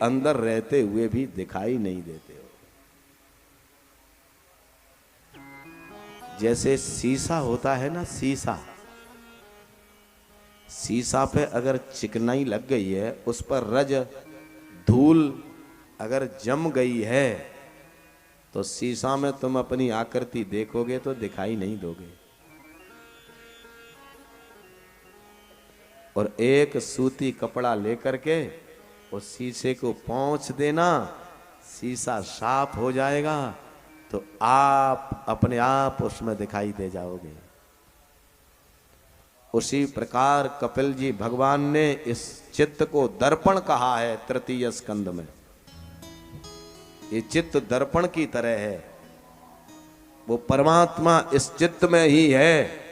अंदर रहते हुए भी दिखाई नहीं देते हो। जैसे शीशा होता है ना, शीशा पे अगर चिकनाई लग गई है, उस पर रज धूल अगर जम गई है, तो शीशा में तुम अपनी आकृति देखोगे तो दिखाई नहीं दोगे। और एक सूती कपड़ा लेकर के उस शीशे को पोंछ देना, शीशा साफ हो जाएगा, तो आप अपने आप उसमें दिखाई दे जाओगे। उसी प्रकार कपिल जी भगवान ने इस चित्त को दर्पण कहा है तृतीय स्कंद में। ये चित्त दर्पण की तरह है, वो परमात्मा इस चित्त में ही है,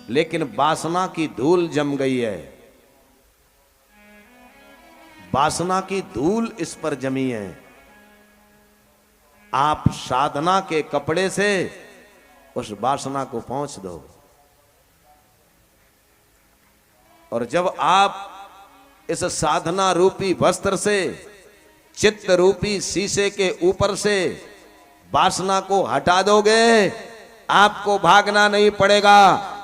लेकिन वासना की धूल जम गई है। वासना की धूल इस पर जमी है। आप साधना के कपड़े से उस वासना को पोंछ दो, और जब आप इस साधना रूपी वस्त्र से, चित्त रूपी शीशे के ऊपर से वासना को हटा दोगे, आपको भागना नहीं पड़ेगा,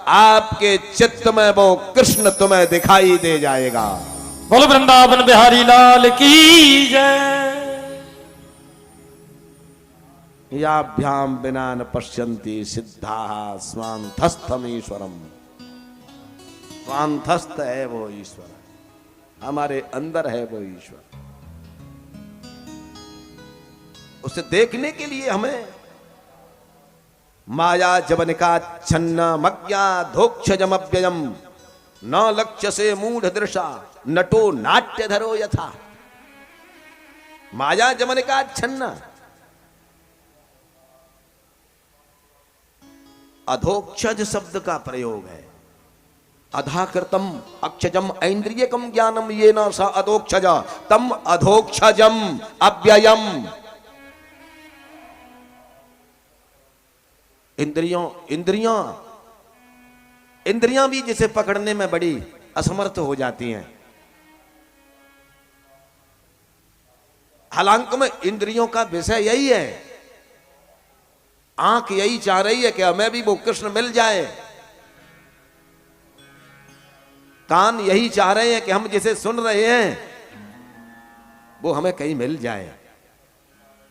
आपके चित्त में वो कृष्ण तुम्हें दिखाई दे जाएगा। बोल वृंदावन बिहारी लाल की जय। याभ्याम बिना न पश्यन्ति सिद्धा स्वांतस्थम ईश्वरम। स्वांतस्थ है वो ईश्वर, हमारे अंदर है वो ईश्वर। उसे देखने के लिए हमें माया जवनिका छन्न मज्ञा धोक्षजमव्ययम न लक्ष्य से मूढ़ दृशा नटो नाट्य धरो यथा। माया जवनिका छन्न, अधोक्षज शब्द का प्रयोग है। अधाकृतम अक्षजम ऐन्द्रियकम ज्ञानम ये न स अधोक्षज तम अधोक्षजम अव्ययम। इंद्रियां भी जिसे पकड़ने में बड़ी असमर्थ हो जाती हैं। हालांकि में इंद्रियों का विषय यही है, आंख यही चाह रही है कि हमें भी वो कृष्ण मिल जाए, कान यही चाह रहे हैं कि हम जिसे सुन रहे हैं वो हमें कहीं मिल जाए।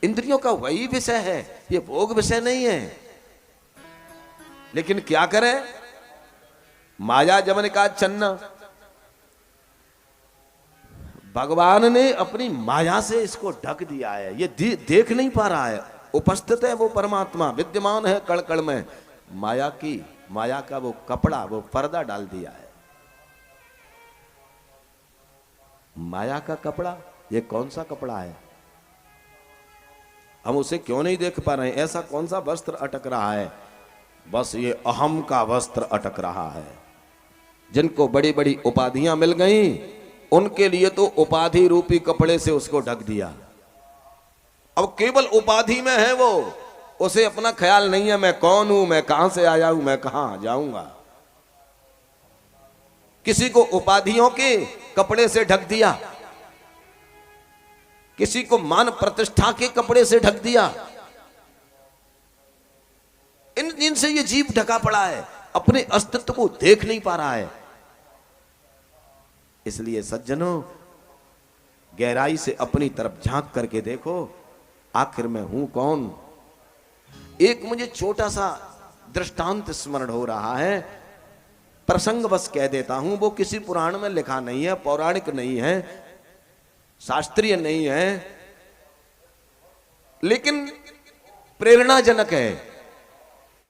इंद्रियों का वही विषय है, ये भोग विषय नहीं है। लेकिन क्या करें, माया जमन का छन्न, भगवान ने अपनी माया से इसको ढक दिया है। ये देख नहीं पा रहा है, उपस्थित है वो परमात्मा, विद्यमान है कण कण में। माया का वो कपड़ा, वो पर्दा डाल दिया है। माया का कपड़ा, ये कौन सा कपड़ा है? हम उसे क्यों नहीं देख पा रहे हैं? ऐसा कौन सा वस्त्र अटक रहा है? बस ये अहम का वस्त्र अटक रहा है। जिनको बड़ी बड़ी उपाधियां मिल गईं, उनके लिए तो उपाधि रूपी कपड़े से उसको ढक दिया। अब केवल उपाधि में है वो, उसे अपना ख्याल नहीं है मैं कौन हूं, मैं कहां से आया हूं, मैं कहां जाऊंगा। किसी को उपाधियों के कपड़े से ढक दिया, किसी को मान प्रतिष्ठा के कपड़े से ढक दिया। इनसे ये जीव ढका पड़ा है, अपने अस्तित्व को देख नहीं पा रहा है। इसलिए सज्जनों, गहराई से अपनी तरफ झांक करके देखो, आखिर मैं हूं कौन। एक मुझे छोटा सा दृष्टांत स्मरण हो रहा है, प्रसंग बस कह देता हूं। वो किसी पुराण में लिखा नहीं है, पौराणिक नहीं है, शास्त्रीय नहीं है, लेकिन प्रेरणाजनक है।